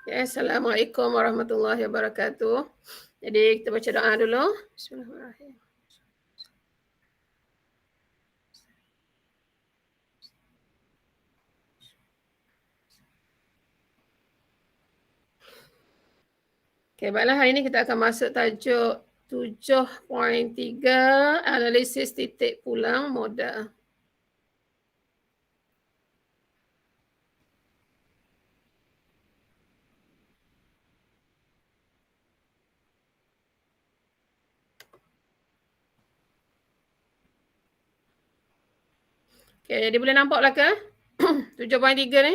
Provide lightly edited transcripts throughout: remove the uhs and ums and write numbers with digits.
Okay, Assalamualaikum warahmatullahi wabarakatuh. Jadi kita baca doa dulu. Bismillahirrahmanirrahim. Okay, baiklah hari ini kita akan masuk tajuk 7.3 analisis titik pulang modal. Okay, jadi boleh nampak lah ke 7.3 ni?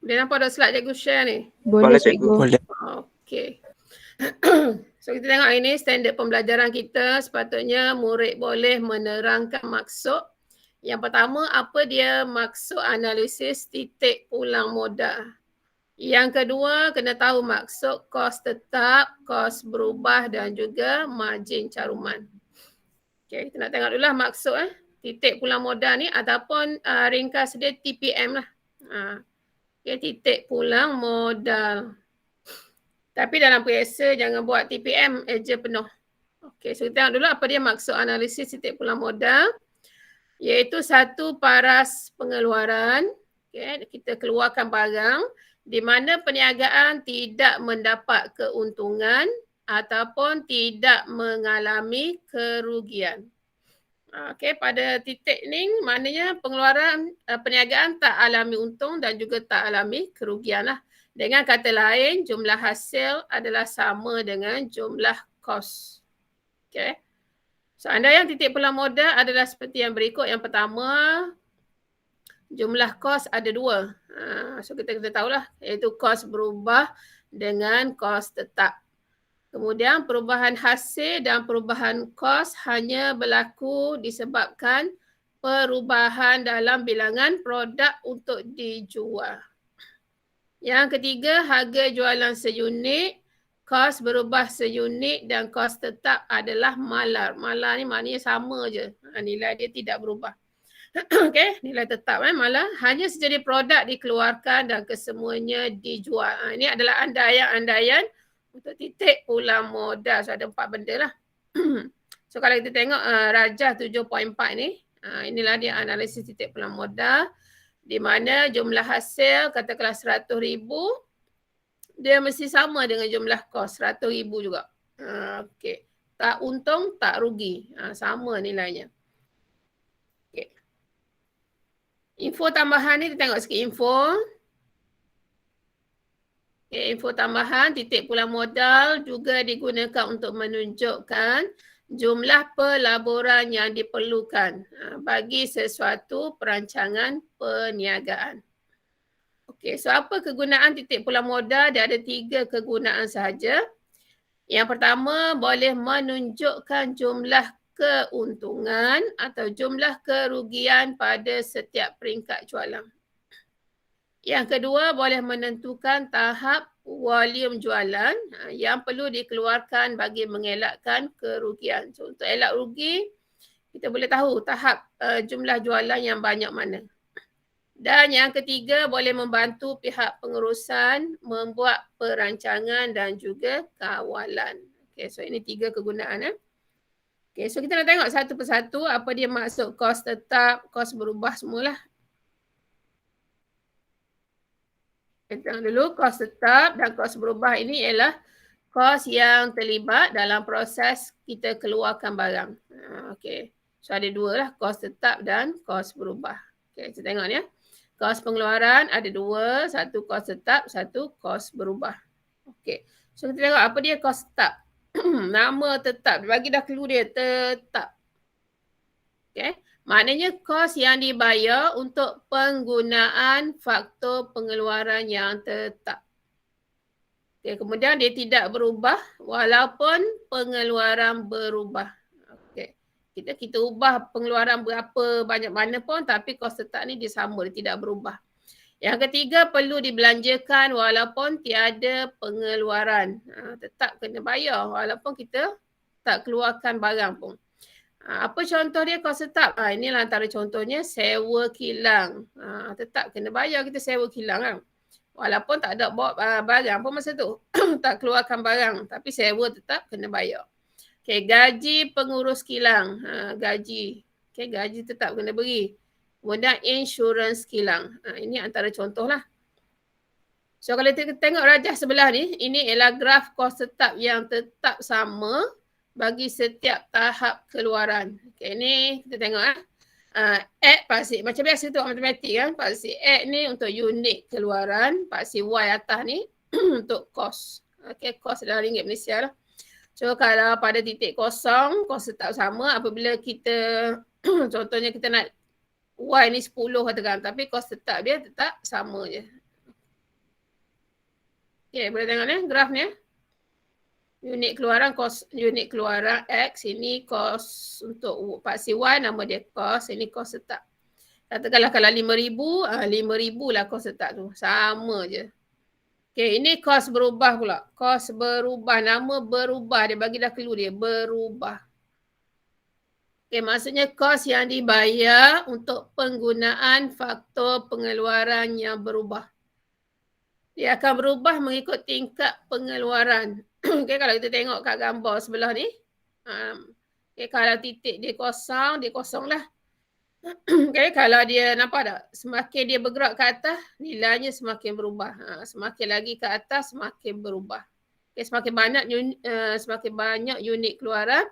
Boleh nampak dah slide cikgu share ni? Boleh cikgu. Boleh. Okay. So kita tengok ini standard pembelajaran kita, sepatutnya murid boleh menerangkan maksud. Yang pertama, apa dia maksud analisis titik pulang modal. Yang kedua, kena tahu maksud kos tetap, kos berubah dan juga margin caruman. Okay, kita nak tengok dulu lah maksud titik pulang modal ni ataupun ringkas dia TPM lah. Okay, titik pulang modal. Tapi dalam periksa jangan buat TPM eja penuh. Okey, so kita tengok dulu apa dia maksud analisis titik pulang modal. Iaitu satu paras pengeluaran. Okay, kita keluarkan barang di mana perniagaan tidak mendapat keuntungan ataupun tidak mengalami kerugian. Okey, pada titik ni maknanya pengeluaran perniagaan tak alami untung dan juga tak alami kerugian lah. Dengan kata lain, jumlah hasil adalah sama dengan jumlah kos. Okay. So, andaian titik pulang modal adalah seperti yang berikut. Yang pertama, jumlah kos ada dua. So, kita tahulah, iaitu kos berubah dengan kos tetap. Kemudian, perubahan hasil dan perubahan kos hanya berlaku disebabkan perubahan dalam bilangan produk untuk dijual. Yang ketiga, harga jualan seunit, kos berubah seunit dan kos tetap adalah malar. Malar ni maknanya sama je. Nilai dia tidak berubah. Okey, nilai tetap malar. Hanya sejadi produk dikeluarkan dan kesemuanya dijual. Ini adalah andaian-andaian untuk titik pulang modal. So ada 4 benda lah. So kalau kita tengok Rajah 7.4 ni, inilah dia analisis titik pulang modal. Di mana jumlah hasil katakanlah 100,000, dia mesti sama dengan jumlah kos 100,000 juga. Okey. Tak untung, tak rugi. Sama nilainya. Okay. Info tambahan ni kita tengok sikit info. Okay, info tambahan titik pulang modal juga digunakan untuk menunjukkan jumlah pelaburan yang diperlukan bagi sesuatu perancangan perniagaan. Okey, so apa kegunaan titik pulang modal? Dia ada 3 kegunaan sahaja. Yang pertama, boleh menunjukkan jumlah keuntungan atau jumlah kerugian pada setiap peringkat jualan. Yang kedua, boleh menentukan tahap volume jualan yang perlu dikeluarkan bagi mengelakkan kerugian. So, untuk elak rugi, kita boleh tahu tahap jumlah jualan yang banyak mana. Dan yang ketiga, boleh membantu pihak pengurusan membuat perancangan dan juga kawalan. Okay, so ini 3 kegunaan. Okay, so kita nak tengok satu persatu apa dia maksud kos tetap, kos berubah semualah. Kita tengok dulu kos tetap dan kos berubah ini ialah kos yang terlibat dalam proses kita keluarkan barang. Okay, so ada 2 lah, kos tetap dan kos berubah. Okay, kita tengok ni ya. Kos pengeluaran ada 2, satu kos tetap, satu kos berubah. Okey. So kita tengok apa dia kos tetap. Nama tetap, bagi dah clue dia tetap. Okey. Maknanya kos yang dibayar untuk penggunaan faktor pengeluaran yang tetap. Okay, kemudian dia tidak berubah walaupun pengeluaran berubah. Kita ubah pengeluaran berapa banyak mana pun tapi kos tetap ni dia sama, dia tidak berubah. Yang ketiga, perlu dibelanjakan walaupun tiada pengeluaran. Tetap kena bayar walaupun kita tak keluarkan barang pun. Apa contoh dia kos tetap? Inilah antara contohnya sewa kilang. Tetap kena bayar kita sewa kilang kan. Walaupun tak ada bawa barang pun masa tu. Tak keluarkan barang. Tapi sewa tetap kena bayar. Okay, gaji pengurus kilang. Gaji. Okay, gaji tetap kena beri. Kemudian insurans kilang. Ini antara contoh lah. So kalau kita tengok rajah sebelah ni, ini ialah graf kos tetap yang tetap sama bagi setiap tahap keluaran. Okay, ni kita tengok X paksi, macam biasa tu matematik kan, paksi X ni untuk unit keluaran, paksi Y atas ni untuk kos. Okay, kos dalam ringgit Malaysia lah. So kalau pada titik kosong, kos tetap sama apabila kita, contohnya kita nak Y ni 10 katakan, tapi kos tetap dia tetap sama je. Okay, boleh tengok ni graf ni. Unit keluaran kos, unit keluaran X, ini kos untuk paksi Y, nama dia kos, ini kos tetap. Katakanlah kalau 5,000, 5,000 lah kos tetap tu. Sama je. Okay, ini kos berubah pula. Kos berubah, nama berubah. Dia bagi dah clue dia, berubah. Okay, maksudnya kos yang dibayar untuk penggunaan faktor pengeluaran yang berubah. Dia akan berubah mengikut tingkat pengeluaran. Okay, kalau kita tengok kat gambar sebelah ni. Okay, kalau titik dia kosong lah. Okay, kalau dia nampak tak? Semakin dia bergerak ke atas, nilainya semakin berubah. Semakin lagi ke atas, semakin berubah. Okay, semakin banyak unit keluaran,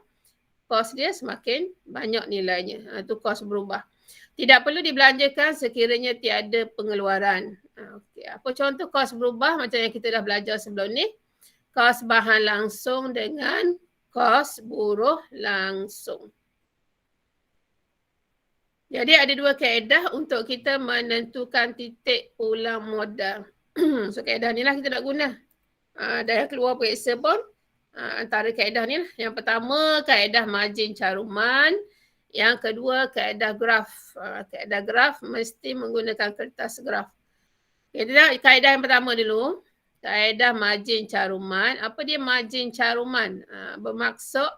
kos dia semakin banyak nilainya. Itu kos berubah. Tidak perlu dibelanjakan sekiranya tiada pengeluaran. Okay. Apa contoh kos berubah macam yang kita dah belajar sebelum ni? Kos bahan langsung dengan kos buruh langsung. Jadi ada dua kaedah untuk kita menentukan titik pulang modal. So kaedah ni lah kita nak guna. Dah keluar periksa pun antara kaedah ni lah. Yang pertama kaedah margin caruman. Yang kedua kaedah graf. Kaedah graf mesti menggunakan kertas graf. Okay, kaedah yang pertama dulu. Kaedah margin caruman. Apa dia margin caruman? Bermaksud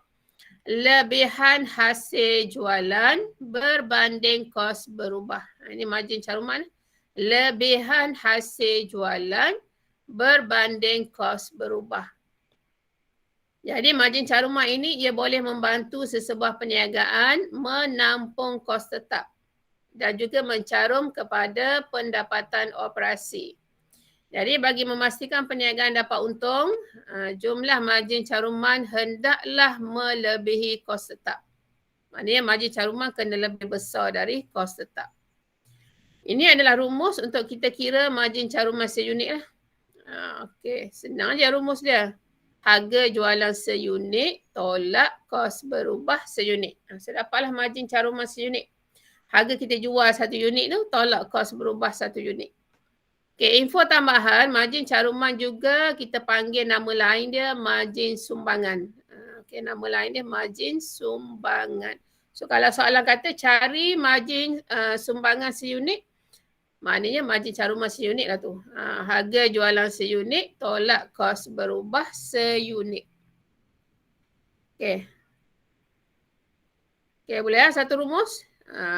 lebihan hasil jualan berbanding kos berubah. Ini margin caruman. Lebihan hasil jualan berbanding kos berubah. Jadi margin caruman ini ia boleh membantu sesebuah perniagaan menampung kos tetap dan juga mencarum kepada pendapatan operasi. Jadi bagi memastikan perniagaan dapat untung, jumlah margin caruman hendaklah melebihi kos tetap. Maknanya margin caruman kena lebih besar dari kos tetap. Ini adalah rumus untuk kita kira margin caruman seunit lah. Okey, senang je rumus dia. Harga jualan seunit tolak kos berubah seunit. So dapatlah margin caruman seunit. Harga kita jual satu unit tu tolak kos berubah satu unit. Okay, info tambahan, margin caruman juga kita panggil nama lain dia margin sumbangan. Okay, nama lain dia margin sumbangan. So kalau soalan kata cari margin sumbangan seunit, maknanya margin caruman seunit lah tu. Harga jualan seunit tolak kos berubah seunit. Okay. Okay, boleh lah satu rumus.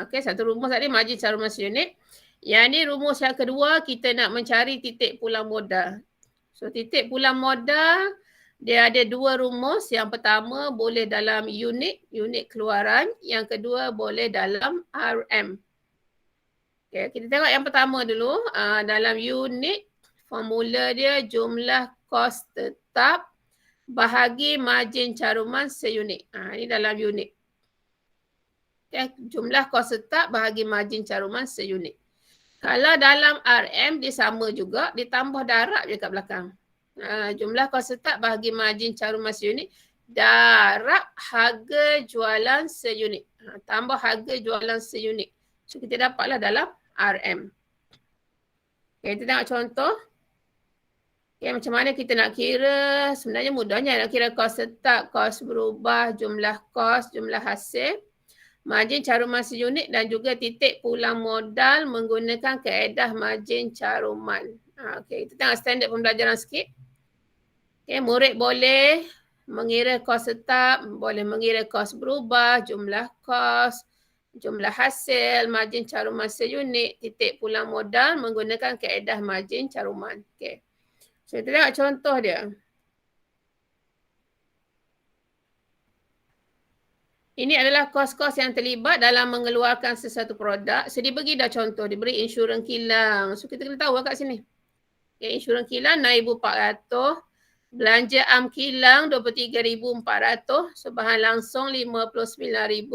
Okay, satu rumus tadi margin caruman seunit. Yang ni rumus yang kedua, kita nak mencari titik pulang modal. So titik pulang modal, dia ada dua rumus. Yang pertama boleh dalam unit keluaran. Yang kedua boleh dalam RM. Okay, kita tengok yang pertama dulu. Dalam unit, formula dia jumlah kos tetap bahagi margin caruman seunit. Ini dalam unit. Okay, jumlah kos tetap bahagi margin caruman seunit. Kalau dalam RM, dia sama juga. Ditambah darab je kat belakang. Jumlah kos tetap bahagi margin caruman seunit. Darab harga jualan seunit. Tambah harga jualan seunit. So kita dapatlah dalam RM. Okay, kita tengok contoh. Okay, macam mana kita nak kira. Sebenarnya mudahnya nak kira kos tetap, kos berubah, jumlah kos, jumlah hasil, margin caruman seunit dan juga titik pulang modal menggunakan kaedah margin caruman. Okay, kita tengok standard pembelajaran sikit. Okay, murid boleh mengira kos tetap, boleh mengira kos berubah, jumlah kos, jumlah hasil, margin caruman seunit, titik pulang modal menggunakan kaedah margin caruman. Okey. So kita tengok contoh dia. Ini adalah kos-kos yang terlibat dalam mengeluarkan sesuatu produk. So dia bagi dah contoh, dia beri insurans kilang. So kita kena tahu kat sini. Okay, insurans kilang RM6,400. Belanja am kilang RM23,400. So bahan langsung RM59,000.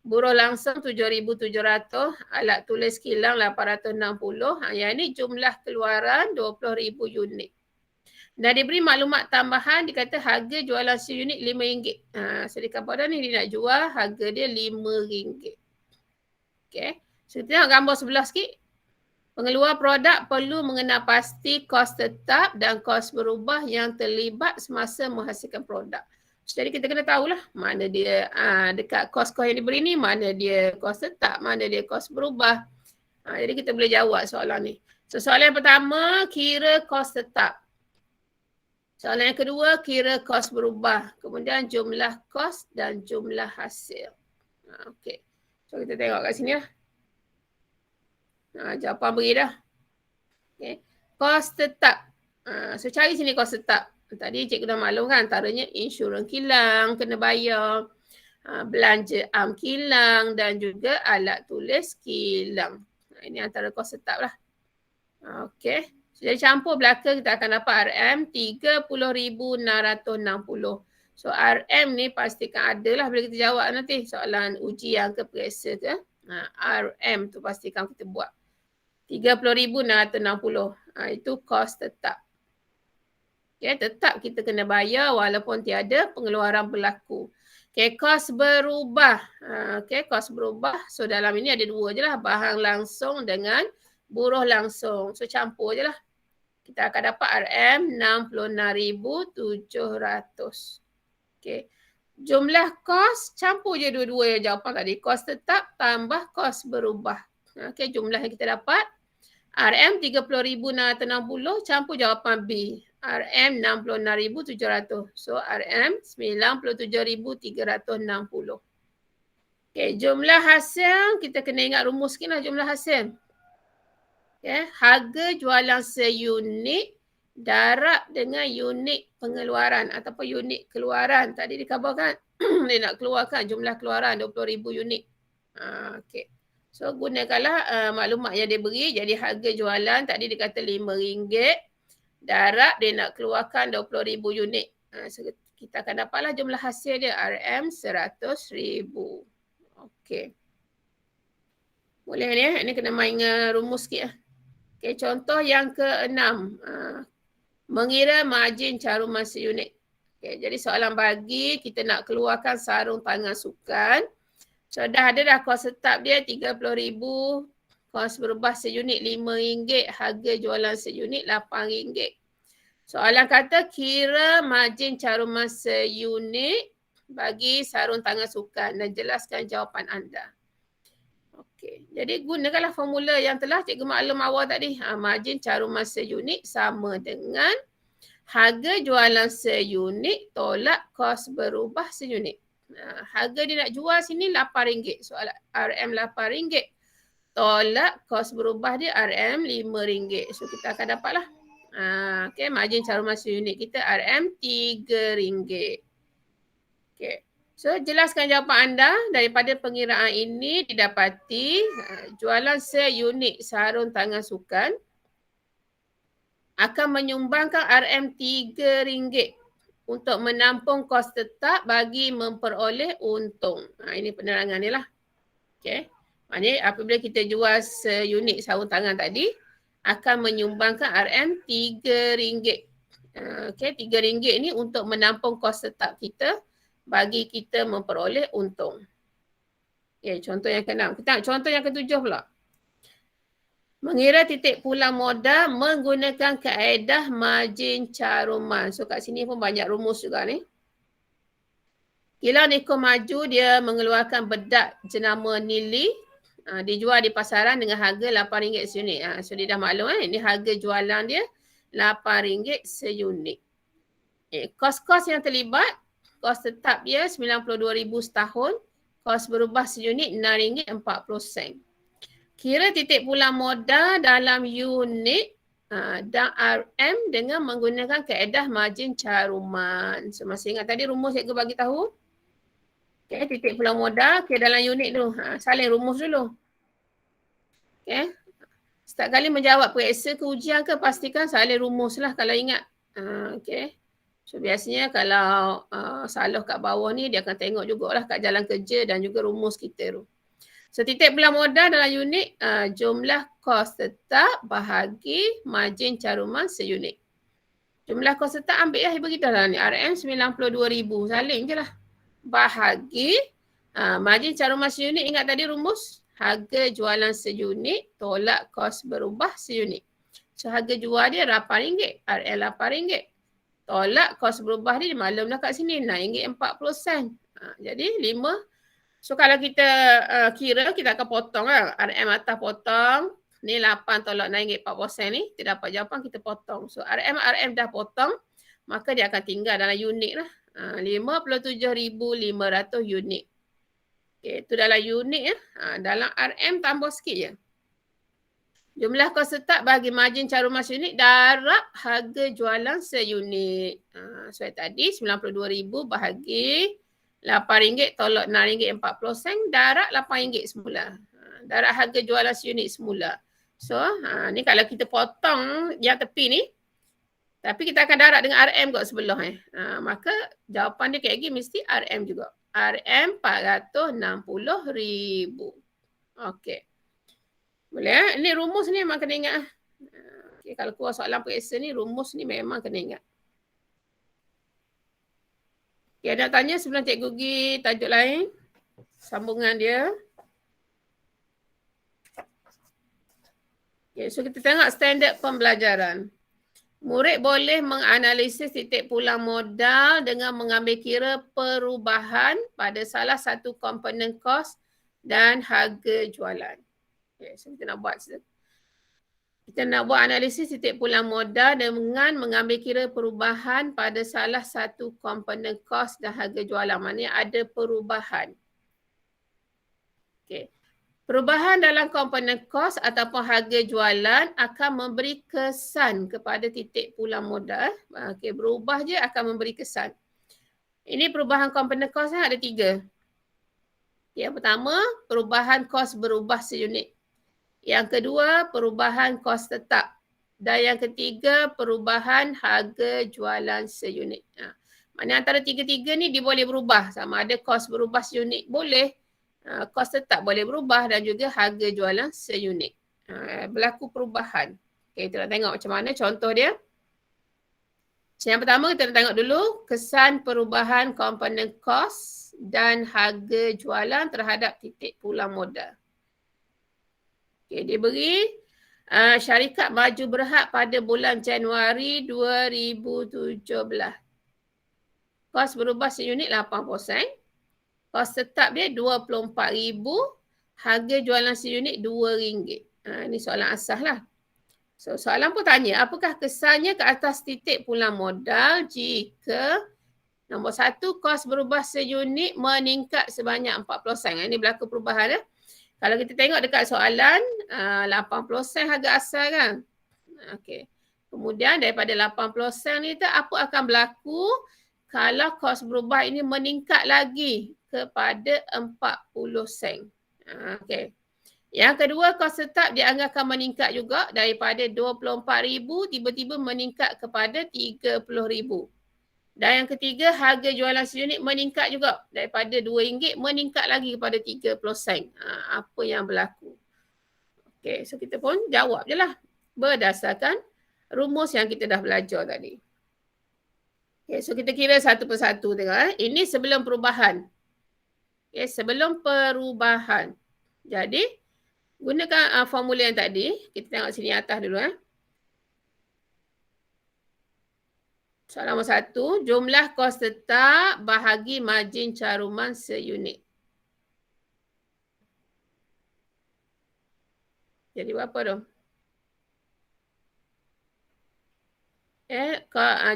Buruh langsung RM7,700. Alat tulis kilang RM860. Yang ini jumlah keluaran 20,000 unit. Dan dia beri maklumat tambahan, dia kata harga jualan seunit RM5. So dekat bawah ni dia nak jual, harga dia RM5. Okay. So kita tengok gambar sebelah sikit. Pengeluar produk perlu mengenal pasti kos tetap dan kos berubah yang terlibat semasa menghasilkan produk. So, jadi kita kena tahulah mana dia dekat kos-kos yang diberi ni, mana dia kos tetap, mana dia kos berubah. Jadi kita boleh jawab soalan ni. So soalan yang pertama, kira kos tetap. Soalan yang kedua, kira kos berubah. Kemudian jumlah kos dan jumlah hasil. Okey. So kita tengok kat sini lah. Jawapan beri dah. Okay. Kos tetap. So cari sini kos tetap. Tadi cikgu dah maklum kan, antaranya insurans kilang kena bayar, belanja am kilang dan juga alat tulis kilang. Ini antara kos tetap lah. Okey. So, jadi campur belaka kita akan dapat RM 30,660. So RM ni pastikan ada lah bila kita jawab nanti soalan ujian ke periksa ke. RM tu pastikan kita buat. 30,660. Itu kos tetap. Okay, tetap kita kena bayar walaupun tiada pengeluaran berlaku. Okay, kos berubah. Okay, kos berubah. So dalam ini ada dua je lah. Bahan langsung dengan buruh langsung. So campur je lah. Kita akan dapat RM 66,700. Okay. Jumlah kos campur je dua-dua yang jawapan tadi. Kos tetap tambah kos berubah. Okay, jumlah yang kita dapat RM 30,660 campur jawapan B. RM 66,700. So RM 97,360. Okay, jumlah hasil kita kena ingat rumus sikit lah jumlah hasil. Okay, harga jualan seunit darab dengan unit pengeluaran ataupun unit keluaran. Tadi dikabarkan dia nak keluarkan jumlah keluaran 20,000 unit. Okay. So gunakanlah maklumat yang dia beri. Jadi harga jualan tadi dia kata RM5. Darab dia nak keluarkan 20,000 unit. So kita akan dapatlah jumlah hasil dia RM 100,000. Okay. Boleh ni Ini kena main rumus sikit lah. Okay, contoh yang ke-6. Mengira margin caruman seunit. Okay, jadi soalan bagi kita nak keluarkan sarung tangan sukan. So dah ada dah kos tetap dia 30,000. Kos berubah seunit RM5. Harga jualan seunit RM8. Soalan kata kira margin caruman seunit bagi sarung tangan sukan dan jelaskan jawapan anda. Okey, jadi gunakanlah formula yang telah cikgu maklum awal tadi. Margin caruman seunit sama dengan harga jualan seunit tolak kos berubah seunit. Harga dia nak jual sini RM8. So RM RM8 tolak kos berubah dia RM RM5. So kita akan dapatlah. Okey, margin caruman seunit kita RM RM3. Okey. So, jelaskan jawapan anda daripada pengiraan ini didapati jualan seunit sarung tangan sukan akan menyumbangkan RM RM3 untuk menampung kos tetap bagi memperoleh untung. Ini penerangan ni lah. Okay. Maknanya apabila kita jual seunit sarung tangan tadi akan menyumbangkan RM RM3. Okay, RM3 ni untuk menampung kos tetap kita bagi kita memperoleh untung. Okay, contoh yang ke-6. Kita tengok contoh yang ke-7 pula. Mengira titik pulang modal menggunakan kaedah margin caruman. So kat sini pun banyak rumus juga ni. Kilang Niko Maju dia mengeluarkan bedak jenama Nili. Dijual di pasaran dengan harga RM8 seunit. So dia dah maklum ini harga jualan dia RM8 seunit. Kos-kos yang terlibat, kos tetap dia RM92,000 setahun, kos berubah seunit RM6.40. Kira titik pulang modal dalam unit dan RM dengan menggunakan kaedah margin caruman. So masih ingat tadi rumus cikgu bagi tahu? Okay, titik pulang modal kira dalam unit tu. Salin rumus dulu. Okay. Setiap kali menjawab periksa ke ujian ke pastikan salin rumus lah kalau ingat. Okay. So biasanya kalau salah kat bawah ni dia akan tengok jugalah kat jalan kerja dan juga rumus kita tu. So titik pulang modal dalam unit jumlah kos tetap bahagi margin caruman seunit. Jumlah kos tetap ambil lah ibu kita lah ni RM92,000 salin je lah. Bahagi margin caruman seunit, ingat tadi rumus? Harga jualan seunit tolak kos berubah seunit. So harga jual dia RM8, RM RM8. Tolak kos berubah dia maklum dah kat sini RM6.40. Jadi 5. So kalau kita kira kita akan potong lah. RM atas potong. Ni 8 tolak RM6.40 ni. Kita dapat jawapan kita potong. So RM dah potong. Maka dia akan tinggal dalam unit lah. 57,500 unit. Okay, itu dalam unit ya. Dalam RM tambah sikit je. Jumlah kos tetap bagi margin caruman seunit darab harga jualan seunit. So tadi 92,000 bahagi RM8 tolak RM6.40 darab RM8 semula. Darab harga jualan seunit semula. So ni kalau kita potong yang tepi ni. Tapi kita akan darab dengan RM kot sebelah maka jawapan dia kayak gini mesti RM juga. RM460,000. Okey. Boleh Ini rumus ni memang kena ingat okay, kalau keluar soalan periksa ni rumus ni memang kena ingat. Okay, ada tanya sebelum cikgu pergi tajuk lain? Sambungan dia. Okay, so kita tengok standard pembelajaran. Murid boleh menganalisis titik pulang modal dengan mengambil kira perubahan pada salah satu komponen kos dan harga jualan. Okay, so kita nak buat analisis titik pulang modal dengan mengambil kira perubahan pada salah satu komponen kos dan harga jualan. Maksudnya ada perubahan. Okay. Perubahan dalam komponen kos ataupun harga jualan akan memberi kesan kepada titik pulang modal. Okay, berubah je akan memberi kesan. Ini perubahan komponen kos ada 3. Yang pertama, perubahan kos berubah seunit. Yang kedua, perubahan kos tetap. Dan yang ketiga, perubahan harga jualan seunit. Maknanya antara 3-3 ni dia boleh berubah. Sama ada kos berubah seunit boleh. Kos tetap boleh berubah dan juga harga jualan seunit. Berlaku perubahan. Okay, kita nak tengok macam mana contoh dia. Yang pertama kita nak tengok dulu kesan perubahan komponen kos dan harga jualan terhadap titik pulang modal. Okay, dia beri syarikat Maju Berhad pada bulan Januari 2017. Kos berubah seunit 8%. Kos tetap dia RM24,000. Harga jualan seunit RM2. Ini soalan asas lah. So soalan pun tanya, apakah kesannya ke atas titik pulang modal jika nombor 1, kos berubah seunit meningkat sebanyak 40%. Ini berlaku perubahan. Kalau kita tengok dekat soalan, 80% harga asal kan. Okay. Kemudian daripada 80% ni apa akan berlaku kalau kos berubah ini meningkat lagi kepada 40 sen. Okay. Yang kedua, kos tetap dianggap akan meningkat juga daripada RM24,000 tiba-tiba meningkat kepada RM30,000. Dan yang ketiga, harga jualan seunit meningkat juga daripada RM2 meningkat lagi kepada 30 sen. Apa yang berlaku? Okay, so kita pun jawab je lah berdasarkan rumus yang kita dah belajar tadi. Okay, so kita kira satu persatu tengok. Ini sebelum perubahan. Okay, sebelum perubahan. Jadi, gunakan formula yang tadi. Kita tengok sini atas dulu. Soalan nombor 1. Jumlah kos tetap bahagi margin caruman seunit. Jadi berapa tu?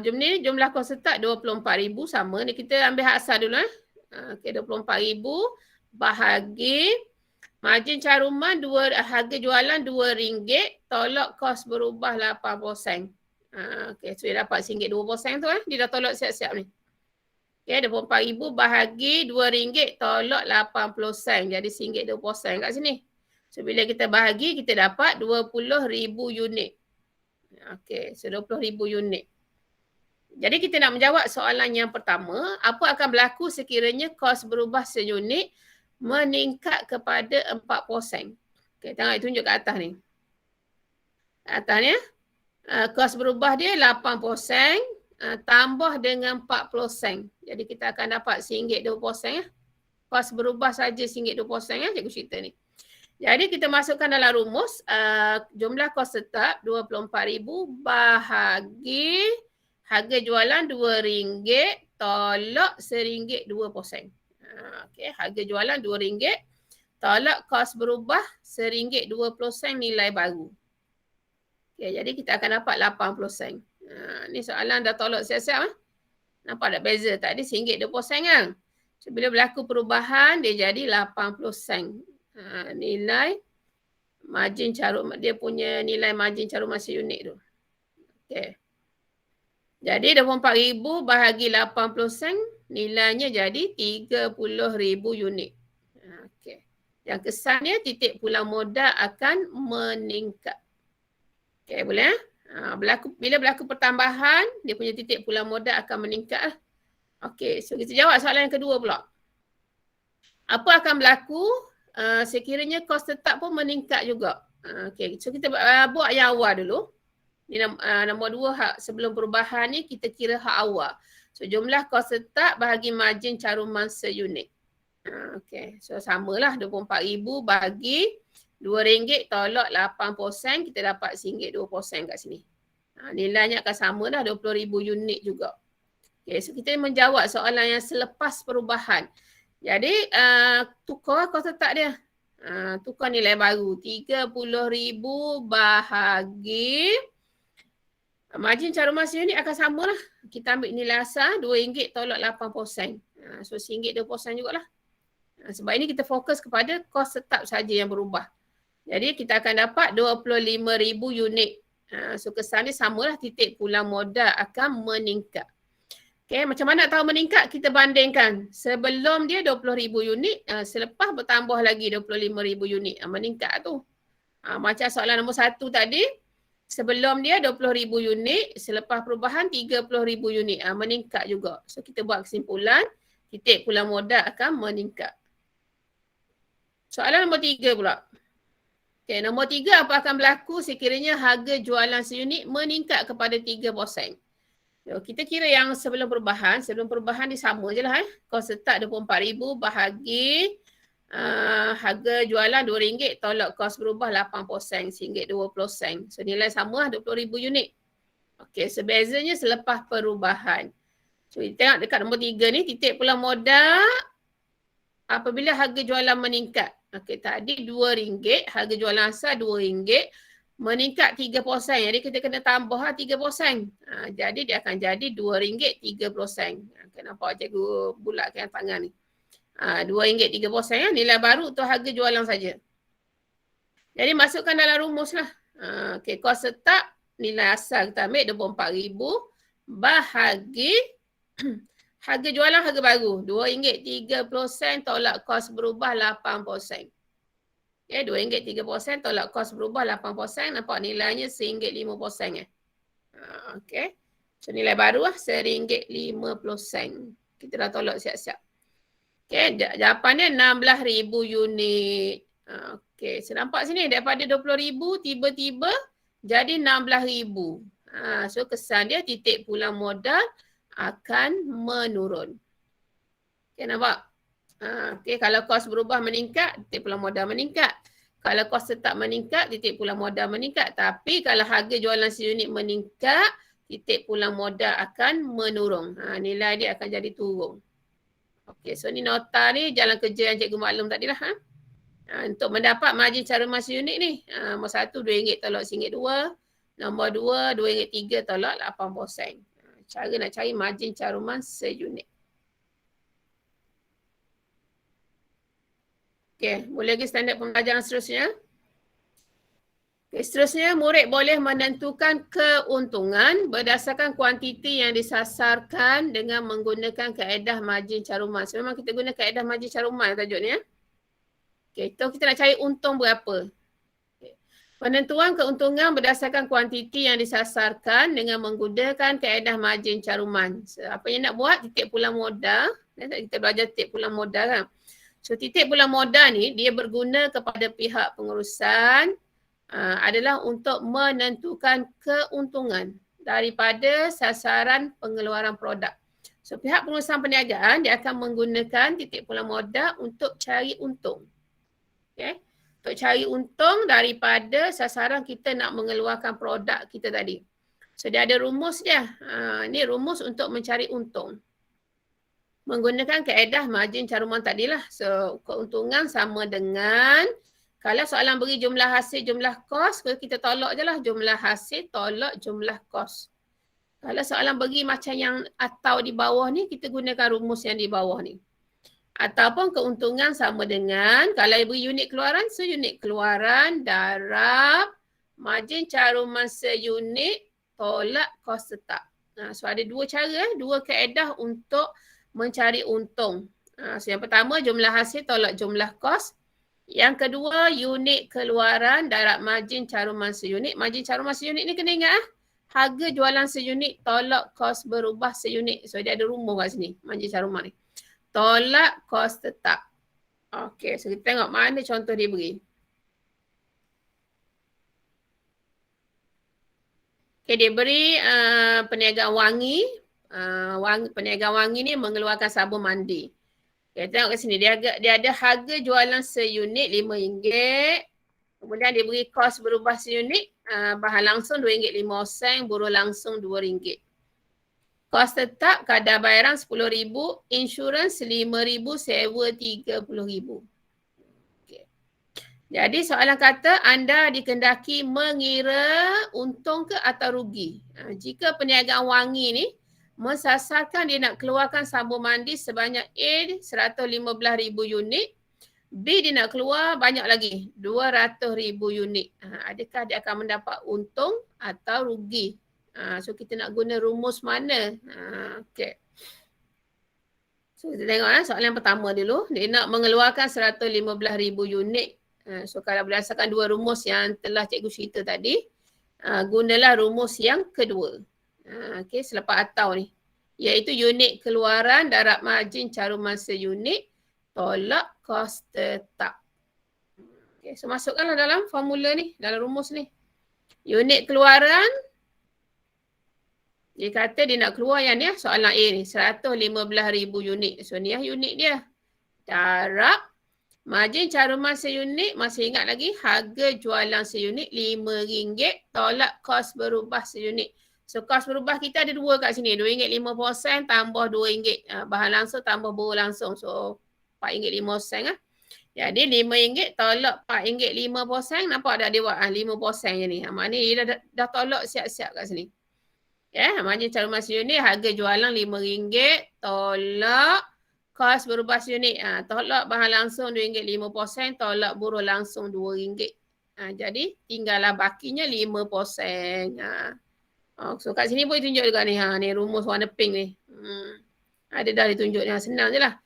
Jom ni jumlah kos tetap 24,000 sama ni, kita ambil hak asal dulu Okey, 24,000 bahagi margin caruman harga jualan RM2, tolak kos berubah 8%. Okey, so dia dapat RM1.02 tu dia dah tolak siap-siap ni. Okey, 24,000 bahagi RM2 tolak 80 sen, jadi RM1.20 kat sini. So bila kita bahagi kita dapat 20,000 unit. Okey, so 20,000 unit. Jadi kita nak menjawab soalan yang pertama, apa akan berlaku sekiranya kos berubah seunit meningkat kepada 40 sen? Okey, tengok tunjuk kat atas ni. Atas ni kos berubah dia 80 sen tambah dengan 40 sen. Jadi kita akan dapat RM1.20 Kos berubah saja RM1.20 cikgu cerita ni. Jadi kita masukkan dalam rumus jumlah kos tetap 24,000 bahagi harga jualan RM2 tolak RM1.20. Okey, harga jualan RM2 tolak kos berubah RM1.20 nilai baru. Okey, jadi kita akan dapat 80 sen. Ni soalan dah tolak siap-siap. Nampak tak beza? Tadi RM1.20 kan? So, bila berlaku perubahan dia jadi 80 sen. Nilai margin caruman, dia punya nilai margin caruman seunit tu. Okey. Jadi 24,000 bahagi 80 sen nilainya jadi 30,000 unit. Okey. Yang kesannya titik pulang modal akan meningkat. Okey, boleh bila berlaku pertambahan, dia punya titik pulang modal akan meningkat. Okey, so kita jawab soalan yang kedua pula. Apa akan berlaku sekiranya kos tetap pun meningkat juga? Okey, so kita buat yang awal dulu. Ni nombor 2 hak sebelum perubahan ni kita kira hak awal. So jumlah kos tetap bahagi margin caruman seunit. Okey, so samalah 24,000 bagi RM2 tolak 80 sen, kita dapat RM1.20 kat sini. Nilainya akan sama dah 20,000 unit juga. Okey, so kita menjawab soalan yang selepas perubahan. Jadi tukar kos tetap dia. Tukar nilai baru 30,000 bahagi margin caruman seunit akan sama lah. Kita ambil nilai asal RM2 tolak 80 sen. So RM1.20 jugalah. Sebab ini kita fokus kepada kos tetap saja yang berubah. Jadi kita akan dapat 25,000 unit. So kesan dia samalah, titik pulang modal akan meningkat. Okay, macam mana nak tahu meningkat? Kita bandingkan. Sebelum dia 20,000 unit, selepas bertambah lagi 25,000 unit. Meningkat tu. Macam soalan nombor 1 tadi. Sebelum dia 20,000 unit, selepas perubahan 30,000 unit. Meningkat juga. So kita buat kesimpulan, titik pulang modal akan meningkat. Soalan nombor 3 pula. Okay, nombor 3, apa akan berlaku sekiranya harga jualan seunit meningkat kepada 30 sen? Kita kira yang sebelum perubahan. Sebelum perubahan dia sama je lah. Kos tetap 24,000 bahagi harga jualan RM2 tolak kos berubah 80 sen, RM1.20. So nilai sama lah 20,000 unit. Okey, sebezanya selepas perubahan. So kita tengok dekat nombor 3 ni, titik pulang modal apabila harga jualan meningkat. Okey, tadi RM2, harga jualan asal RM2, meningkat 30 sen. Jadi kita kena tambah 30 sen. Jadi dia akan jadi RM2.30. Nampak cikgu bulatkan tangan ni. RM2.30 nilai baru tu harga jualan saja. Jadi masukkan dalam rumus lah. Okey, kos tetap nilai asal kita ambil 24,000 bahagi harga jualan harga baru RM2.30 tolak kos berubah 80 sen. Okay, RM2.30 tolak kos berubah 80 sen, nampak nilainya RM1.50. Okey. So nilai baru lah RM1.50. Kita dah tolak siap-siap. Okey, jawapannya 16,000 unit. Okey, so nampak sini daripada 20,000 tiba-tiba jadi 16,000. So kesan dia titik pulang modal akan menurun. Okey, nampak? Okey, kalau kos berubah meningkat, titik pulang modal meningkat. Kalau kos tetap meningkat, titik pulang modal meningkat. Tapi kalau harga jualan seunit meningkat, titik pulang modal akan menurun. Nilai dia akan jadi turun. Okey, so ni nota ni jalan kerja yang cikgu maklum tadilah. Untuk mendapat margin caruman seunit ni, nombor 1 RM2 tolak RM1.2. Nombor 2, RM2.3 tolak 80 sen. Cara nak cari margin caruman seunit. Okey, boleh lagi standard pembelajaran seterusnya. Okay, seterusnya, murid boleh menentukan keuntungan berdasarkan kuantiti yang disasarkan dengan menggunakan kaedah margin caruman. So, memang kita guna kaedah margin caruman tajuk ni ya. Okay, so kita nak cari untung berapa. Penentuan keuntungan berdasarkan kuantiti yang disasarkan dengan menggunakan kaedah margin caruman. So, apa yang nak buat? Titik pulang modal. Kita belajar titik pulang modal kan. So, titik pulang modal ni dia berguna kepada pihak pengurusan adalah untuk menentukan keuntungan daripada sasaran pengeluaran produk. So, pihak pengurusan perniagaan dia akan menggunakan titik pulang modal untuk cari untung. Okay. Untuk cari untung daripada sasaran kita nak mengeluarkan produk kita tadi. So, dia ada rumus dia. Ini rumus untuk mencari untung. Menggunakan kaedah margin caruman tadilah. So, keuntungan sama dengan, kalau soalan beri jumlah hasil, jumlah kos, kita tolak je lah jumlah hasil, tolak jumlah kos. Kalau soalan beri macam yang atau di bawah ni, kita gunakan rumus yang di bawah ni. Ataupun keuntungan sama dengan, kalau beri unit keluaran, seunit keluaran darab margin caruman seunit tolak kos tetap. So ada dua cara, dua kaedah untuk mencari untung. So yang pertama jumlah hasil tolak jumlah kos. Yang kedua unit keluaran darab margin caruman seunit. Margin caruman seunit ni kena ingat harga jualan seunit tolak kos berubah seunit. So dia ada rumus kat sini margin caruman ni. Tolak kos tetap. Okey, so kita tengok mana contoh dia beri. Okey, dia beri perniagaan wangi. Perniagaan wangi ni mengeluarkan sabun mandi. Okay, tengok kat sini. Dia ada harga jualan seunit RM5. Kemudian dia beri kos berubah seunit. Bahan langsung RM2.05, buruh langsung RM2. Kos tetap kadar bayaran RM10,000, insurans RM5,000, sewa RM30,000. Okay. Jadi soalan kata anda dikendaki mengira untung ke atau rugi. Jika perniagaan wangi ni mensasarkan dia nak keluarkan sabun mandi sebanyak A 115,000 unit, B dia nak keluar banyak lagi 200,000 unit. Adakah dia akan mendapat untung atau rugi? So kita nak guna rumus mana? Okay. So kita tengok soalan yang pertama dulu. Dia nak mengeluarkan 115,000 unit. So kalau berdasarkan dua rumus yang telah cikgu cerita tadi, gunalah rumus yang kedua. Okay, selepas atau ni. Iaitu unit keluaran darab margin caruman seunit tolak kos tetap. Okay, so masukkanlah dalam formula ni, dalam rumus ni. Unit keluaran, dia kata dia nak keluar yang ni soalan A ni, 115,000 unit. So ni unit dia. Darab margin caruman seunit, masih ingat lagi harga jualan seunit RM5 tolak kos berubah seunit. So kos berubah kita ada dua kat sini, RM2.50 tambah RM2. Bahan langsung tambah buruh langsung. So RM4.50 lah. Jadi RM5 tolak RM4.50, nampak tak dia buat RM5 je ni. Maknanya dia dah tolak siap-siap kat sini. Margin caruman seunit, harga jualan RM5 tolak kos berubah seunit. Tolak bahan langsung RM2.50, tolak buruh langsung RM2. Jadi tinggallah bakinya RM5. So kat sini boleh tunjuk juga ni. Ni rumus warna pink ni. Ada dah ditunjuk ni. Senang je lah.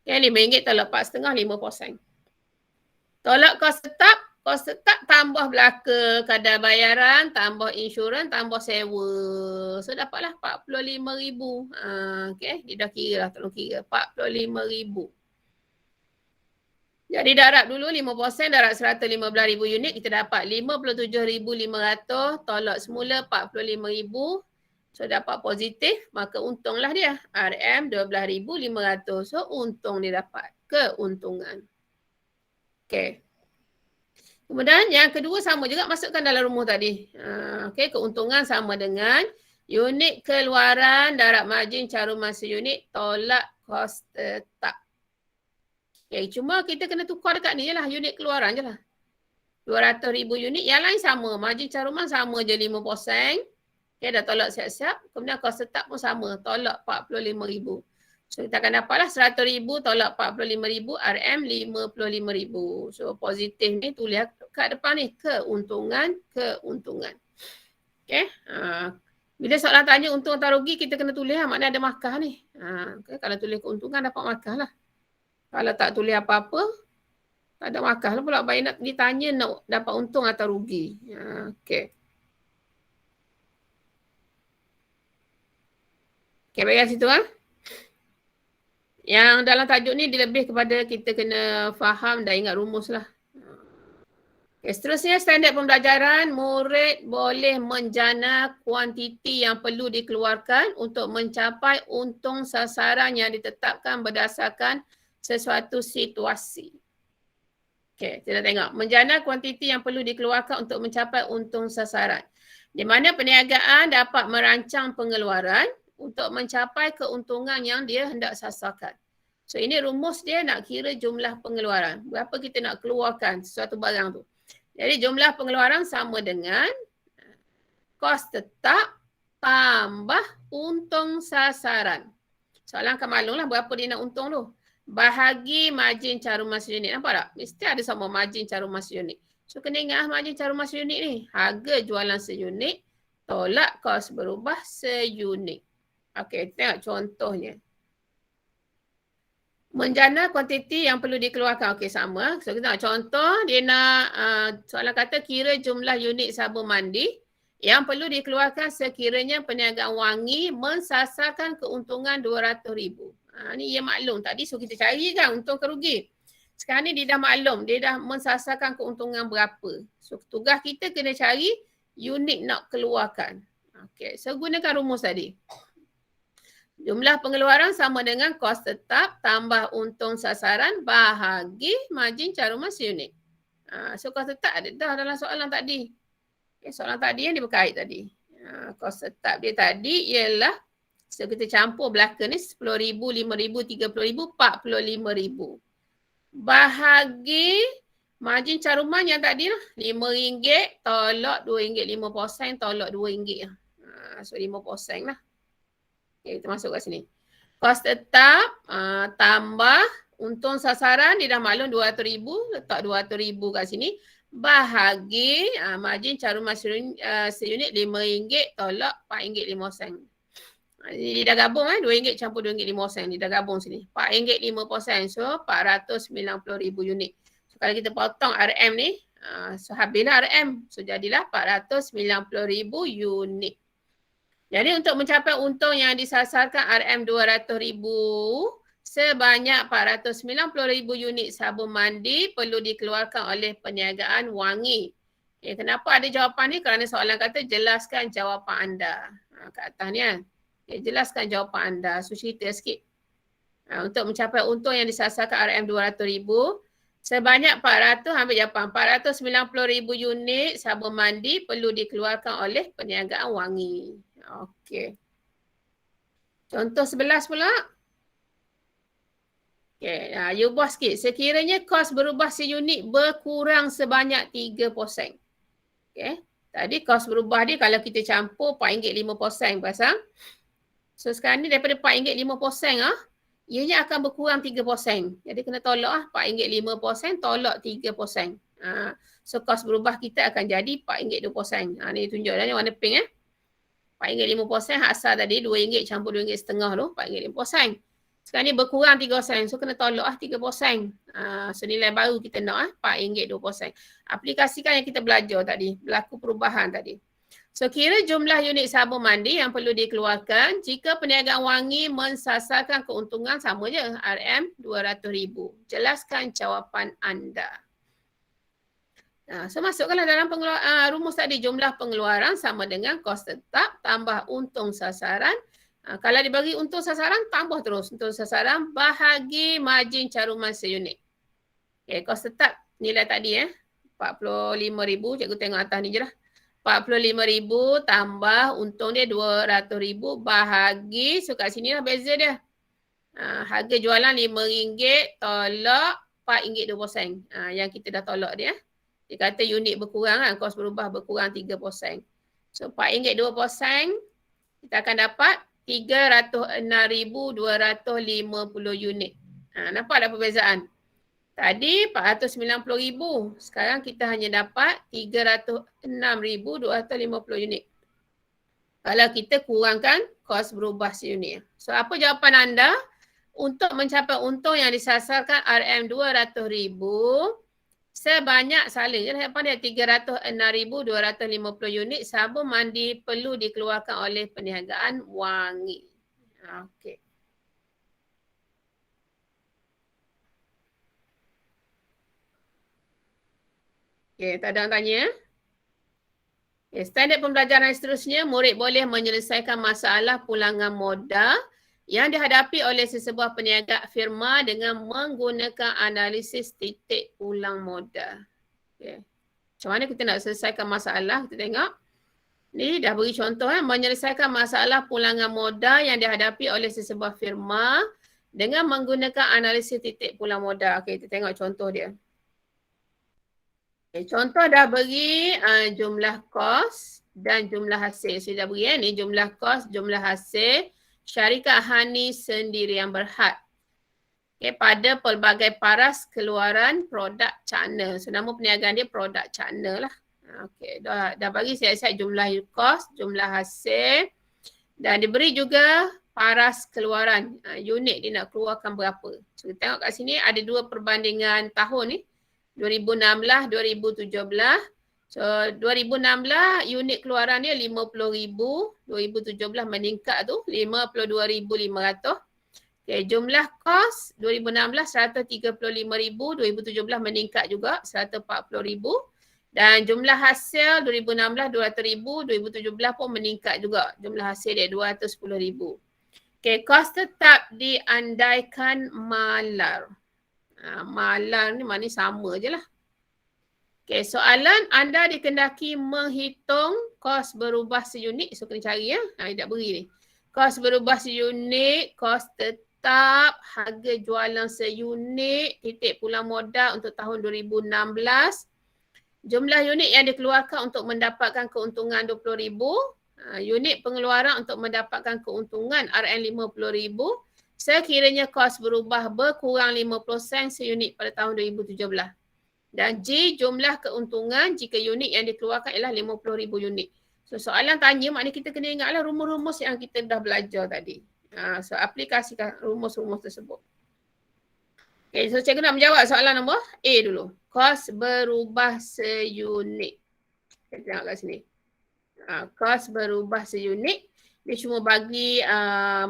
RM5 tolak 4.5, RM5. Tolak kos tetap tambah belaka kadar bayaran, tambah insurans, tambah sewa. So dapatlah RM45,000. Okay, dia dah kira lah, tolong kira. RM45,000. Jadi darab dulu RM5, darab 115,000 unit, kita dapat RM57,500, tolak semula RM45,000. So dapat positif, maka untunglah dia. RM12,500. So untung dia dapat. Keuntungan. Okay. Kemudian yang kedua sama juga, masukkan dalam rumus tadi. Okay, keuntungan sama dengan unit keluaran darab margin caruman seunit tolak kos tetap. Okay, cuma kita kena tukar dekat ni je lah, unit keluaran je lah. 200,000 unit. Yang lain sama. Margin caruman sama je 5%. Okay, dah tolak siap-siap. Kemudian cost tetap pun sama. Tolak 45,000. So kita akan dapatlah 100,000 tolak 45,000 RM 55,000. So positif ni tulis kat depan ni keuntungan. Okay. Bila soalan tanya untung atau rugi kita kena tulis lah. Maknanya ada markah ni. Okay. Kalau tulis keuntungan dapat markah lah. Kalau tak tulis apa-apa tak ada markah lah pula. Baik nak ditanya nak dapat untung atau rugi. Okay. Okay, baik kat situ lah. Yang dalam tajuk ni dia lebih kepada kita kena faham dan ingat rumus lah. Okay, seterusnya standard pembelajaran, murid boleh menjana kuantiti yang perlu dikeluarkan untuk mencapai untung sasaran yang ditetapkan berdasarkan sesuatu situasi. Okay, kita tengok. Menjana kuantiti yang perlu dikeluarkan untuk mencapai untung sasaran. Di mana perniagaan dapat merancang pengeluaran untuk mencapai keuntungan yang dia hendak sasarkan. So ini rumus dia nak kira jumlah pengeluaran. Berapa kita nak keluarkan sesuatu barang tu. Jadi jumlah pengeluaran sama dengan kos tetap tambah untung sasaran. Soalan akan maklum lah berapa dia nak untung tu. Bahagi margin caruman seunit. Nampak tak? Mesti ada sama margin caruman seunit. So kena ingat margin caruman seunit ni. Harga jualan seunit tolak kos berubah seunit. Okey, tengok contohnya. Menjana kuantiti yang perlu dikeluarkan. Okey, sama. So, kita tengok contoh. Dia nak, soalan kata kira jumlah unit sabun mandi yang perlu dikeluarkan sekiranya perniagaan wangi mensasarkan keuntungan 200,000. Ni ia maklum. Tadi so kita cari kan untung ke rugi. Sekarang ni dia dah maklum. Dia dah mensasarkan keuntungan berapa. So, tugas kita kena cari unit nak keluarkan. Okey, so gunakan rumus tadi. Jumlah pengeluaran sama dengan kos tetap tambah untung sasaran bahagi margin caruman seunit. So kos tetap ada dah dalam soalan tadi. Okay, soalan tadi yang dia berkait tadi. Kos tetap dia tadi ialah, so kita campur belakang ni 10,000, 5,000, 30,000, 45,000. Bahagi margin caruman yang tadi lah. RM5 tolak RM2, 5% tolak RM2. So 5% lah. Okay, kita masuk kat sini. Kos tetap tambah untung sasaran, dia dah maklum 200,000, letak 200,000 kat sini. Bahagi margin caruman seunit RM5 tolak RM4.05. Dia dah gabung RM2 campur RM2.05. Dia dah gabung sini. RM4.05. So 490,000 unit. So kalau kita potong RM ni, so habislah RM. So jadilah 490,000 unit. Jadi untuk mencapai untung yang disasarkan RM200,000, sebanyak 490,000 unit sabun mandi perlu dikeluarkan oleh perniagaan wangi. Okay, kenapa ada jawapan ni? Kerana soalan kata jelaskan jawapan anda. Kat atas ni kan. Okay, jelaskan jawapan anda. So cerita sikit. Untuk mencapai untung yang disasarkan RM200,000, sebanyak 490,000 unit sabun mandi perlu dikeluarkan oleh perniagaan wangi. Okey. Contoh 11 pula. Okey, you buat sikit. Sekiranya kos berubah seunit berkurang sebanyak 3%. Okey. Tadi kos berubah dia kalau kita campur RM4.05 pasang. So sekarang ni daripada RM4.05 ianya akan berkurang 3%. Jadi kena tolak RM4.05 tolak 3%. So kos berubah kita akan jadi RM4.20. Ni tunjuk dah ni warna pink RM4.05 asal tadi RM2 campur RM2.50 tu RM4.05. Sekarang ni berkurang 3%. So kena tolak 3%. So nilai baru kita nak RM4.20. Aplikasikan yang kita belajar tadi. Berlaku perubahan tadi. So kira jumlah unit sabun mandi yang perlu dikeluarkan jika perniagaan wangi mensasarkan keuntungan sama je RM200,000. Jelaskan jawapan anda. So masukkanlah dalam rumus tadi, jumlah pengeluaran sama dengan kos tetap tambah untung sasaran. Kalau dibagi untung sasaran, tambah terus untung sasaran bahagi margin caruman seunit. Okay, kos tetap nilai tadi RM45,000, cikgu tengok atas ni je lah. RM45,000 tambah untung dia RM200,000 bahagi, so kat sini lah beza dia. Harga jualan RM5 tolak RM4.20. Yang kita dah tolak dia. Dia kata unit berkurang kan, kos berubah berkurang 3%. So RM4.2%, kita akan dapat 306,250 unit. Nampak tak perbezaan? Tadi 490,000, sekarang kita hanya dapat 306,250 unit. Kalau kita kurangkan kos berubah seunit. So apa jawapan anda? Untuk mencapai untung yang disasarkan RM200,000, sebanyak salah je lah dia 306,250 unit sabun mandi perlu dikeluarkan oleh perniagaan wangi. Okey. Okey, tak ada orang tanya. Okay, standard pembelajaran seterusnya, murid boleh menyelesaikan masalah pulangan modal yang dihadapi oleh sesebuah peniaga firma dengan menggunakan analisis titik pulang modal. Okay. Macam mana kita nak selesaikan masalah? Kita tengok. Ni dah beri contoh menyelesaikan masalah pulangan modal yang dihadapi oleh sesebuah firma dengan menggunakan analisis titik pulang modal. Okay, kita tengok contoh dia. Okay, contoh dah beri jumlah kos dan jumlah hasil. Saya dah beri ni jumlah kos, jumlah hasil syarikat Hani Sendirian Berhad. Okay, pada pelbagai paras keluaran produk China. So nama perniagaan dia produk China lah. Okay, dah bagi siap-siap jumlah kos, jumlah hasil dan diberi juga paras keluaran. Unit dia nak keluarkan berapa. So kita tengok kat sini ada dua perbandingan tahun ni. 2016, 2017. So 2016 unit keluaran dia 50,000, 2017 meningkat tu 52,500. Okay, jumlah kos 2016 135,000, 2017 meningkat juga 140,000. Dan jumlah hasil 2016 200,000, 2017 pun meningkat juga jumlah hasil dia 210,000. Okay, kos tetap diandaikan malar. Malar ni maknanya sama je lah. Okay, soalan anda dikendaki menghitung kos berubah seunit. So kena cari ya. Dia tak beri ni. Kos berubah seunit, kos tetap, harga jualan seunit, titik pulang modal untuk tahun 2016. Jumlah unit yang dikeluarkan untuk mendapatkan keuntungan 20,000. Unit pengeluaran untuk mendapatkan keuntungan RM50,000. Sekiranya kos berubah berkurang 5% seunit pada tahun 2017. Dan J jumlah keuntungan jika unit yang dikeluarkan ialah 50,000 unit. So soalan tanya maknanya kita kena ingatlah rumus-rumus yang kita dah belajar tadi. So aplikasikan rumus-rumus tersebut. Okay, so cikgu nak menjawab soalan nombor A dulu. Kos berubah seunit. Kita tengok kat sini. Kos berubah seunit. Dia cuma bagi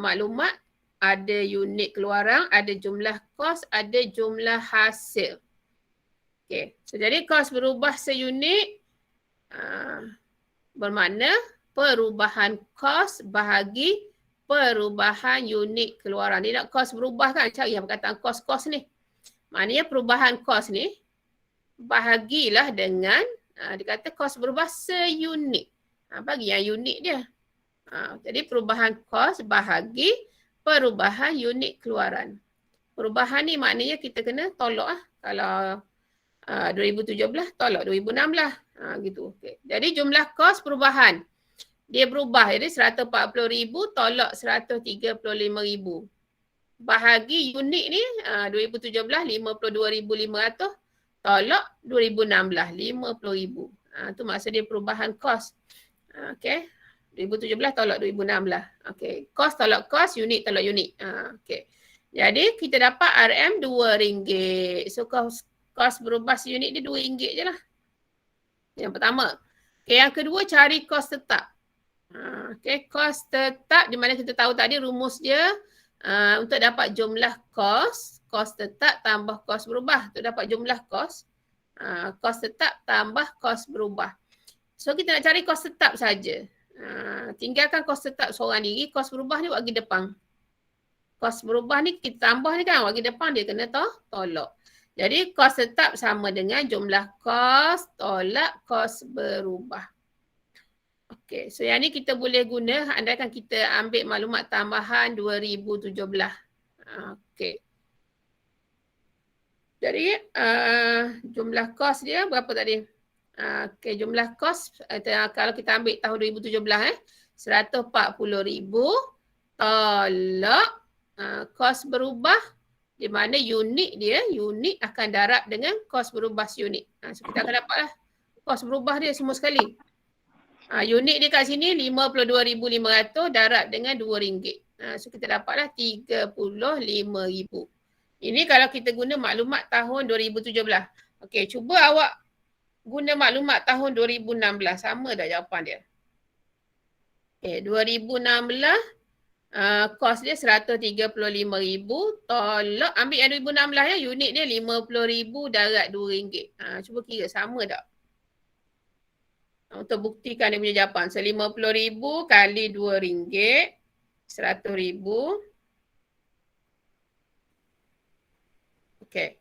maklumat. Ada unit keluaran, ada jumlah kos, ada jumlah hasil. Okay, so jadi kos berubah seunit bermakna perubahan kos bahagi perubahan unit keluaran. Dia nak kos berubah kan, cari yang perkataan kos-kos ni. Maknanya perubahan kos ni bahagilah dengan, dia kata kos berubah seunit. Bagi yang unit dia. Jadi perubahan kos bahagi perubahan unit keluaran. Perubahan ni maknanya kita kena tolak lah. Kalau 2017 tolak 2016. Gitu. Okay. Jadi jumlah kos perubahan. Dia berubah. Jadi 140,000 tolak 135,000. Bahagi unit ni 2017 52,500 tolak 2016 50,000. Tu maksud dia perubahan kos. Okay. 2017 tolak 2016. Okey. Kos tolak kos, unit tolak unit. Okey. Jadi kita dapat RM RM2. So kos berubah seunit dia RM2 je lah. Yang pertama. Okey, yang kedua cari kos tetap. Okey, kos tetap di mana kita tahu tadi rumus dia untuk dapat jumlah kos tetap tambah kos berubah. Untuk dapat jumlah kos tetap tambah kos berubah. So kita nak cari kos tetap saja. Tinggalkan kos tetap seorang diri, kos berubah ni bagi depan. Kos berubah ni kita tambah ni kan, bagi depan dia kena tolak. Jadi kos tetap sama dengan jumlah kos tolak kos berubah. Okey, so yang ni kita boleh guna andaikan kita ambil maklumat tambahan 2017. Okey. Jadi jumlah kos dia berapa tadi? Okay, jumlah kos kalau kita ambil tahun 2017 140,000 tolak kos berubah di mana unit akan darab dengan kos berubah unit. So kita akan dapatlah kos berubah dia semua sekali. Unit dia kat sini 52,500 darab dengan RM2. So kita dapatlah 35,000. Ini kalau kita guna maklumat tahun 2017. Okey, cuba awak guna maklumat tahun 2016. Sama tak jawapan dia? Okay, 2016 kos dia 135,000 tolak ambil yang 2016 ya, unit dia 50,000 darab RM2. Cuba kira sama tak? Untuk buktikan dia punya jawapan. So 50,000 kali RM2, 100,000. Okey.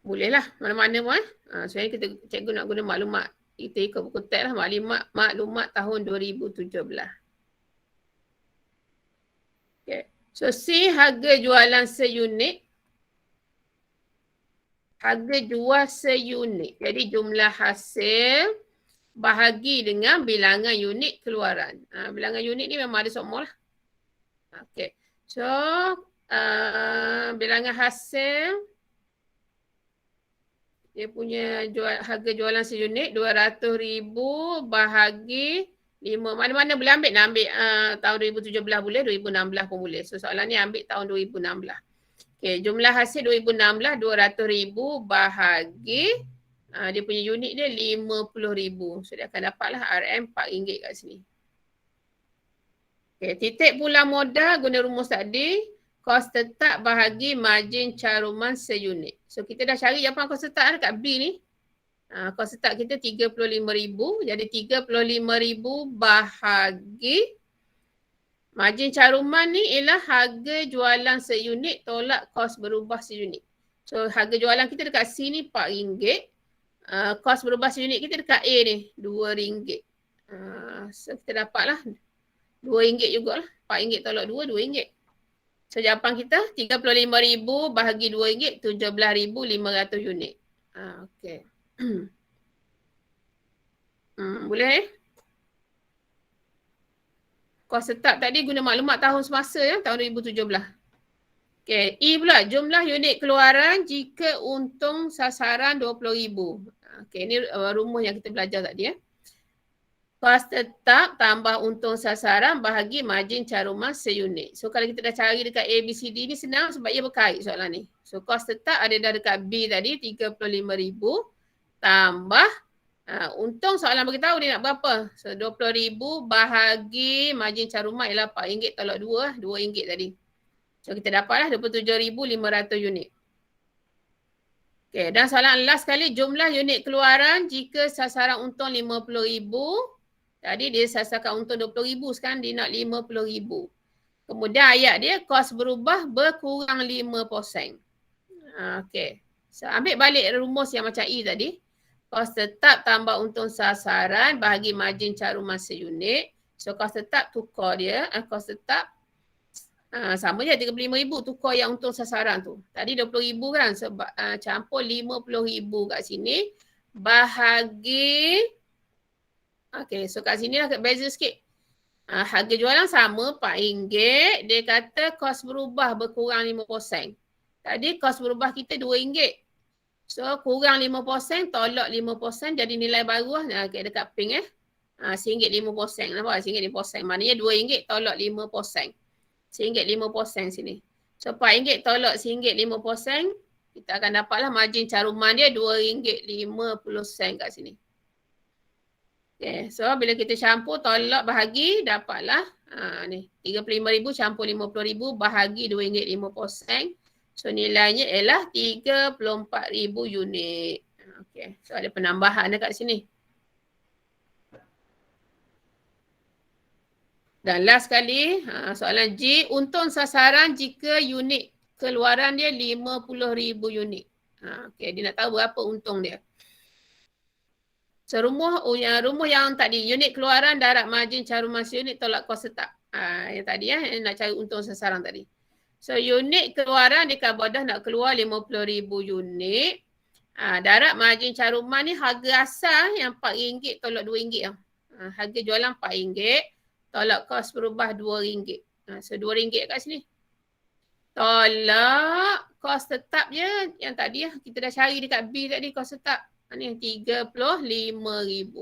Bolehlah mana-mana pun. Sebenarnya kita cikgu nak guna maklumat. Kita ikut buku teks lah maklumat tahun 2017. Okay. So C harga jualan seunit. Harga jual seunit. Jadi jumlah hasil bahagi dengan bilangan unit keluaran. Bilangan unit ni memang ada semua lah. Okay. So bilangan hasil dia punya harga jualan seunit 200,000 bahagi 5. Mana-mana boleh ambil. Nak ambil tahun 2017 boleh, 2016 pun boleh. So soalan ni ambil tahun 2016. Okay, jumlah hasil 2016 200,000 bahagi dia punya unit dia 50,000. So dia akan dapatlah RM RM4 kat sini. Okay, titik pulang modal guna rumus tadi. Kos tetap bahagi margin caruman seunit. So kita dah cari jawapan kos tetap dekat B ni. Kos tetap kita 35,000. Jadi 35,000 bahagi margin caruman ni ialah harga jualan seunit tolak kos berubah seunit. So harga jualan kita dekat C ni RM4. Kos berubah seunit kita dekat A ni RM2. So kita dapatlah RM2 jugalah. RM4 tolak 2, RM2. So jawapan kita 35,000 bahagi RM2, 17,500 unit. Okey. Boleh Kos tetap tadi guna maklumat tahun semasa ya, tahun 2017. Okey, E pula jumlah unit keluaran jika untung sasaran 20,000. Okey, ini rumus yang kita belajar tadi ya. Kos tetap tambah untung sasaran bahagi margin caruman seunit. So kalau kita dah cari dekat A, B, C, D ni senang sebab ia berkait soalan ni. So kos tetap ada dah dekat B tadi 35,000 tambah untung soalan beritahu dia nak berapa. So 20,000 bahagi margin caruman ialah RM4 tolak 2, RM2 tadi. So kita dapatlah 27,500 unit. Okay, dan soalan last kali jumlah unit keluaran jika sasaran untung 50,000. Tadi dia sasarkan untung 20,000, sekarang dia nak 50,000. Kemudian ayat dia kos berubah berkurang 5%. Okey. So ambil balik rumus yang macam E tadi. Kos tetap tambah untung sasaran bahagi margin caruman seunit. So kos tetap tukar dia. Kos tetap sama je 35,000 tukar yang untung sasaran tu. Tadi 20,000 kan sebab campur 50,000 kat sini. Bahagi okey, so kat sini lah beza sikit. Harga jualan sama RM4. Dia kata kos berubah berkurang 5%. Tadi kos berubah kita RM2. So kurang 5%, tolak 5% jadi nilai baru lah. Okay, dekat pink RM1.5%. Nampak? RM1.5%. Maknanya RM2 tolak 5%. RM1.5% sini. So RM4 tolak RM1.5%. Kita akan dapatlah margin caruman dia RM2.50 kat sini. Okay, so bila kita campur tolak bahagi dapatlah ni 35,000 campur 50,000 bahagi RM2.50. So nilainya ialah 34,000 unit. Okay, so ada penambahan dekat sini. Dan last kali soalan G, untung sasaran jika unit keluaran dia 50,000 unit. Okay, dia nak tahu berapa untung dia. So rumus yang tadi unit keluaran darab margin caruman seunit tolak kos tetap. Yang tadi nak cari untung sasaran tadi. So unit keluaran di Kabodah nak keluar 50,000 unit. Darat margin caruman ni harga asal yang RM4 tolak RM2. Harga jualan RM4, tolak kos berubah RM2. So RM2 kat sini. Tolak kos tetap je yang tadi kita dah cari dekat B tadi kos tetap. Ni RM35,000.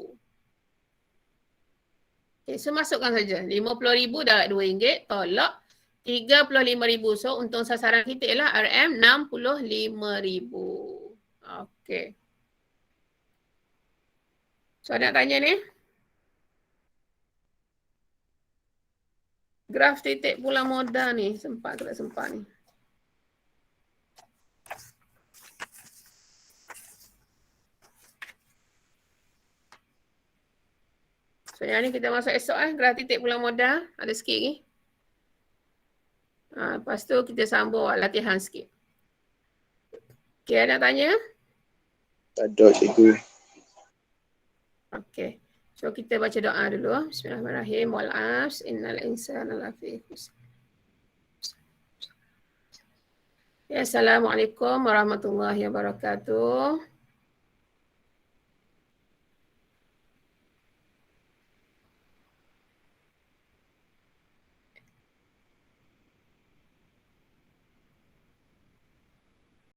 Okay, so masukkan saja. RM50,000 darat RM2 tolak RM35,000. So untung sasaran kita ialah RM65,000. Okey. So nak tanya ni. Graf titik pulang modal ni sempat ke tak sempat ni? So yang ni kita masuk esok graf titik pulang modal. Ada sikit ni. Lepas tu kita sambung latihan sikit. Okey, ada nak tanya? Tak ada, cikgu. Okey. So kita baca doa dulu. Bismillahirrahmanirrahim. Wal 'asr innal insana lafi khusr. Ya, Assalamualaikum warahmatullahi wabarakatuh.